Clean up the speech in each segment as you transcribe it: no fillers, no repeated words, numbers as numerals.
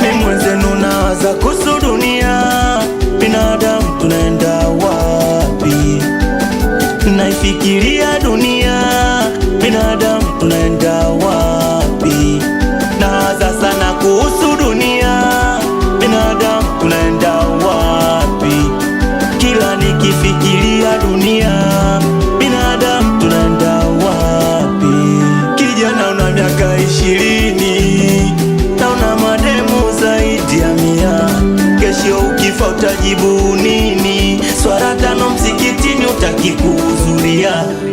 Mimi mwenzenu nawaza kuhusu dunia, binadamu tunaenda wapi? Naifikiria dunia, binadamu tunaenda wapi? Nawaza sana kuhusu dunia, binadamu tunaenda wapi? Kila nikifikiria dunia, binadamu tunaenda wapi? Kijana una miaka 20, naona mademu zaidi ya 100. Kesho ukifa utajibu nini? Swala 5 msikitini utaki kuhudhuria.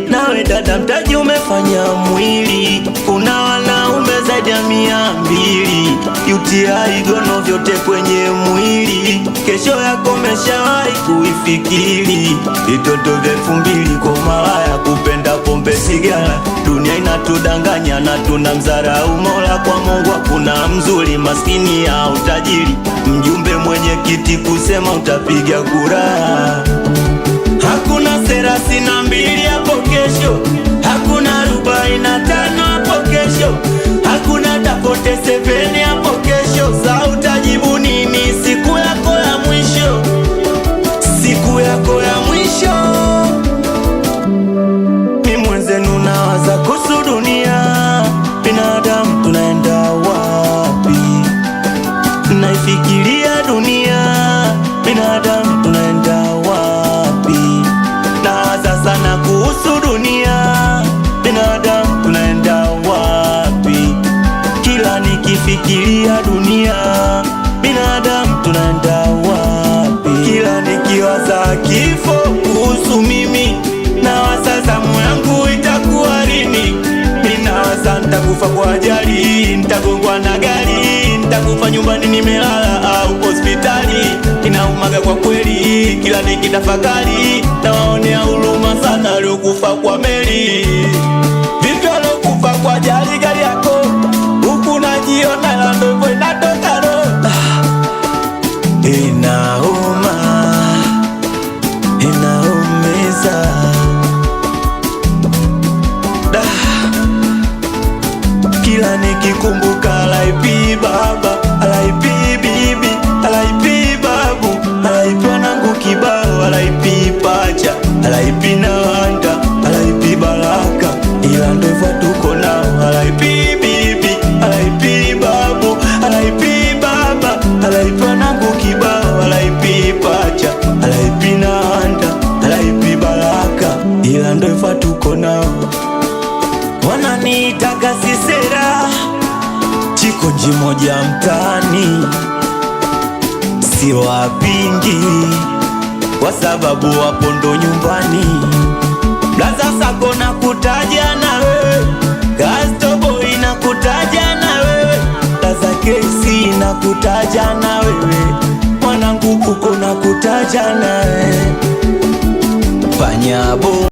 Nawe dada mtaji umefanya mwili, una wanaume zaidi ya 200. UTI gono vyote kwenye mwili, kesho yako meshawahi kuifikiri? Vitoto vya 2000 kwa malaya, kupenda pombe sigara. Dunia inatudanganya na tunamdharau Mola. Kwa Mungu hakuna mzuri, maskini au tajiri. Mjumbe mwenye kiti kusema utapiga kura. Hakuna 32 hapo kesho, hakuna 45 hapo kesho, hakuna Dakote 7 hapo kesho. Sa utajibu nini siku yako ya mwisho? Siku yako ya mwisho. Mimi mwenzenu nawaza kuhusu dunia, binadamu tunaenda wapi? Naifikiria dunia, binadamu tunaenda wapi? Nawaza sana kuhusu dunia, binadamu tunaenda wapi? Kila nikifikiria dunia, binadamu tunaenda wapi? Kila nikiwaza kifo kuhusu mimi, nawaza zamu yangu itakuwa lini? Ninawaza nitakufa kwa ajali, nitagongwa na gari, nitakufa nyumbani nimelala au hospitali. Inaumaga kwa kweli kila nikitafakari, nawaonea huruma sana waliokufa kwa meli. Vipi waliokufa kwa ajali gari yako, huku najiona la ndogo inatoka roho. Inauma, inaumiza. Kila nikikumbuka alaipi baba, alaipi bibi, alaipi babu, alaipi wanangu kibao, alaipi pacha, alaipi Nawanda, alaipi Baraka, ila ndevu tuko nao. Alaipi bibi, alaipi babu, alaipi baba, alaipi wanangu kibao, alaipi pacha, alaipi Nawanda, alaipi Baraka, ila ndevu tuko nao. Wananiitaga Sisera, chikonji moja mtaani, sio wapingi kwa sababu wapo ndo nyumbani. Blaza Sako na kutaja na wewe, Gasto Boy na kutaja na wewe, Blaza Kesi na kutaja na wewe, mwanangu Kuko na kutaja na wewe, Panyabo